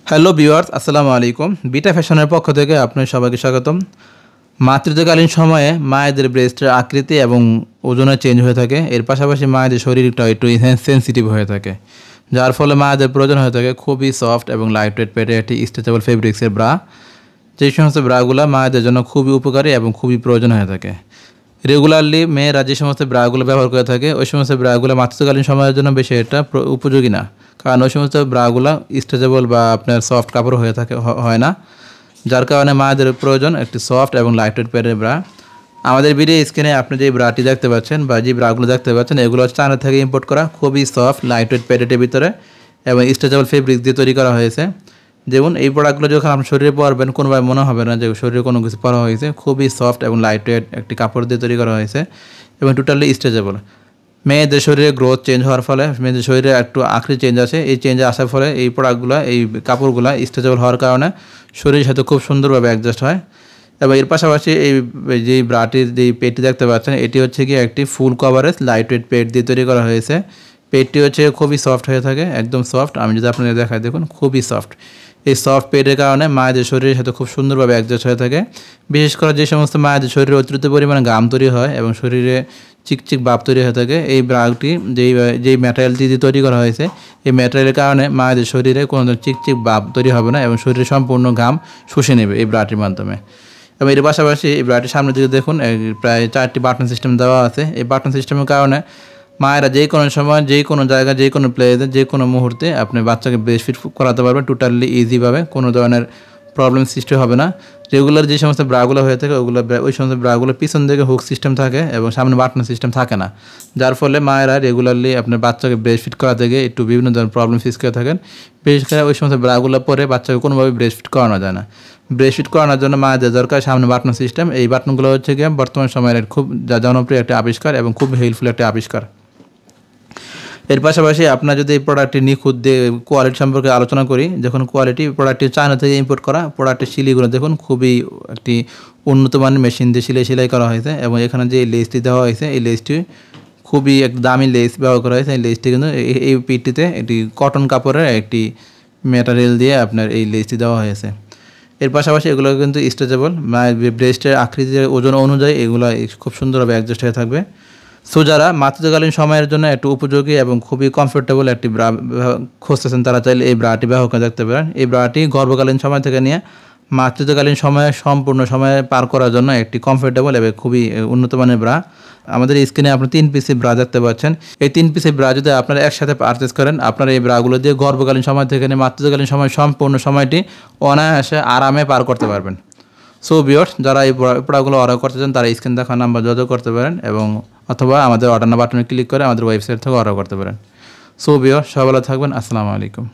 Hello viewers, আসসালামু আলাইকুম। Beta ফ্যাশনের পক্ষ থেকে আপনাদের সবাইকে স্বাগতম। মাতৃত্বকালীন সময়ে মায়েদের ব্রেস্টের আকৃতি এবং ওজনে চেঞ্জ হয়ে থাকে। এর পাশাপাশি মায়েদের শরীরটা একটু সেন্সিটিভ হয়ে থাকে, যার ফলে মায়েদের প্রয়োজন হয়ে থাকে খুবই সফট এবং লাইট ওয়েট পেটে একটি স্ট্রেচেবল ফেব্রিক্সের ব্রা। যে সমস্ত ব্রাগুলো মায়েদের জন্য খুবই উপকারী এবং খুবই প্রয়োজন হয়ে থাকে। রেগুলারলি মেয়েরা যে সমস্ত ব্রাগুলো ব্যবহার করে থাকে, ওই সমস্ত ব্রাগুলো মাতৃত্বকালীন সময়ের জন্য বেশি এটা উপযোগী না, কারণ ওই সমস্ত ব্রাগুলো স্ট্রেচেবল বা আপনার সফট কাপড় হয়ে থাকে হয় না, যার কারণে মায়েদের প্রয়োজন একটি সফট এবং লাইট ওয়েট পেটের ব্রা। আমাদের ভিডিও স্ক্রিনে আপনি যে ব্রাটি দেখতে পাচ্ছেন বা যে ব্রাগুলো দেখতে পাচ্ছেন, এগুলো চায়না থেকে ইম্পোর্ট করা, খুবই সফট লাইট ওয়েট প্যাডেটের ভিতরে এবং স্ট্রেচেবল ফেব্রিক্স দিয়ে তৈরি করা হয়েছে। যেমন এই প্রোডাক্টগুলো যখন আপনি শরীরে পরবেন, কোনোভাবে মনে হবে না যে শরীরে কোনো কিছু পরা হয়েছে। খুবই সফট এবং লাইট ওয়েট একটি কাপড় দিয়ে তৈরি করা হয়েছে এবং টোটালি স্ট্রেচেবল। মেয়েদের শরীরে গ্রোথ চেঞ্জ হওয়ার ফলে, মেয়েদের শরীরে একটু আকৃতি চেঞ্জ আছে, এই চেঞ্জ আসার ফলে এই প্রোডাক্টগুলো, এই কাপড়গুলো স্ট্রেচেবল হওয়ার কারণে শরীরের সাথে খুব সুন্দরভাবে অ্যাডজাস্ট হয়। এবং এর পাশাপাশি এই যে ব্রাটির যে পেটটি দেখতে পাচ্ছেন, এটি হচ্ছে কি একটি ফুল কভারেজ লাইট ওয়েট পেট দিয়ে তৈরি করা হয়েছে। পেটটি হচ্ছে খুবই সফট হয়ে থাকে, একদম সফট। আমি যদি আপনাদের দেখাই, দেখুন খুবই সফট। এই সফট পেটের কারণে মায়েদের শরীরের সাথে খুব সুন্দরভাবে অ্যাডজাস্ট হয়ে থাকে। বিশেষ করে যে সমস্ত মায়েদের শরীরে অতিরিক্ত পরিমাণে ঘাম তৈরি হয় এবং শরীরে চিকচিক ভাব তৈরি হয়ে থাকে, এই ব্রাটি যেই ম্যাটেরিয়ালটি দিয়ে তৈরি করা হয়েছে, এই ম্যাটেরিয়ালের কারণে মায়েদের শরীরে কোনো ধরনের চিকচিক ভাব তৈরি হবে না এবং শরীরে সম্পূর্ণ ঘাম শুষে নেবে এই ব্রাটির মাধ্যমে। এবং এর পাশাপাশি এই ব্রাটির সামনের দিকে দেখুন, প্রায় 4টি বাটন সিস্টেম দেওয়া আছে। এই বাটন সিস্টেমের কারণে মায়েরা যে কোনো সময়, যে কোনো জায়গায়, যে কোনো প্লেসে, যে কোনো মুহূর্তে আপনি বাচ্চাকে ব্রেস্ট ফিড করাতে পারবেন টোটালি ইজিভাবে, কোনো ধরনের প্রবলেম সৃষ্টি হবে না। রেগুলার যে সমস্ত ব্রাগুলো হয়ে থাকে, ওই সমস্ত ব্রাগুলো পিছন দিকে হুক সিস্টেম থাকে এবং সামনে বাটন সিস্টেম থাকে না, যার ফলে মায়েরা রেগুলারলি আপনার বাচ্চাকে ব্রেস্ট ফিড করাতে গিয়ে একটু বিভিন্ন ধরনের প্রবলেম ফেস করে থাকেন। বিশেষ করে ওই সমস্ত ব্রাগুলো পরে বাচ্চাকে কোনোভাবে ব্রেস্ট ফিড করানো যায় না। ব্রেস্ট ফিড করানোর জন্য মায়েদের দরকার সামনে বাটন সিস্টেম। এই বাটনগুলো হচ্ছে গিয়ে বর্তমান সময়ের খুব জনপ্রিয় একটি আবিষ্কার এবং খুব হেল্পফুল একটি আবিষ্কার। এর পাশাপাশি আপনার যদি এই প্রোডাক্টটি নিখুঁত দিয়ে কোয়ালিটি সম্পর্কে আলোচনা করি, যখন কোয়ালিটি প্রোডাক্টটি চায়না থেকে ইম্পোর্ট করা, প্রোডাক্টের শিলিগুলো দেখুন খুবই একটি উন্নত মানের মেশিন দিয়ে সেলাই করা হয়েছে এবং এখানে যে লেসটি দেওয়া হয়েছে, এই লেসটি খুবই এক দামি লেস ব্যবহার করা হয়েছে। এই লেসটি কিন্তু এই পিঠটিতে একটি কটন কাপড়ের একটি ম্যাটেরিয়াল দিয়ে আপনার এই লেসটি দেওয়া হয়েছে। এর পাশাপাশি এগুলো কিন্তু স্ট্রেচেবল, ব্রেস্টের আকৃতির ওজন অনুযায়ী এগুলো খুব সুন্দরভাবে অ্যাডজাস্ট হয়ে থাকবে। সো যারা মাতৃত্বকালীন সময়ের জন্য একটু উপযোগী এবং খুবই কমফোর্টেবল একটি ব্রা খুঁজতেছেন, তারা চাইলে এই ব্রাটি ব্যবহার করে দেখতে পারেন। এই ব্রাটি গর্ভকালীন সময় থেকে নিয়ে মাতৃত্বকালীন সময়ে সম্পূর্ণ সময় পার করার জন্য একটি কমফোর্টেবল এবং খুবই উন্নত মানের ব্রা। আমাদের স্ক্রিনে আপনি 3 পিসের ব্রা দেখতে পাচ্ছেন। এই 3 পিসের ব্রা যদি আপনারা একসাথে পারচেস করেন, আপনারা এই ব্রাগুলো দিয়ে গর্ভকালীন সময় থেকে নিয়ে মাতৃত্বকালীন সময় সম্পূর্ণ সময়টি অনায়াসে আরামে পার করতে পারবেন। সো ভিউয়ার্স, যারা এই প্রোডাক্টগুলো অর্ডার করতে চান, তারা স্ক্রিন দেখা নাম্বার যোগাযোগ করতে পারেন এবং অথবা আমাদের অর্ডার বাটনে ক্লিক করে আমাদের ওয়েবসাইট থেকে অর্ডার করতে পারেন। সো ভিউয়ার্স, সবাই ভালো থাকবেন। আসসালামু আলাইকুম।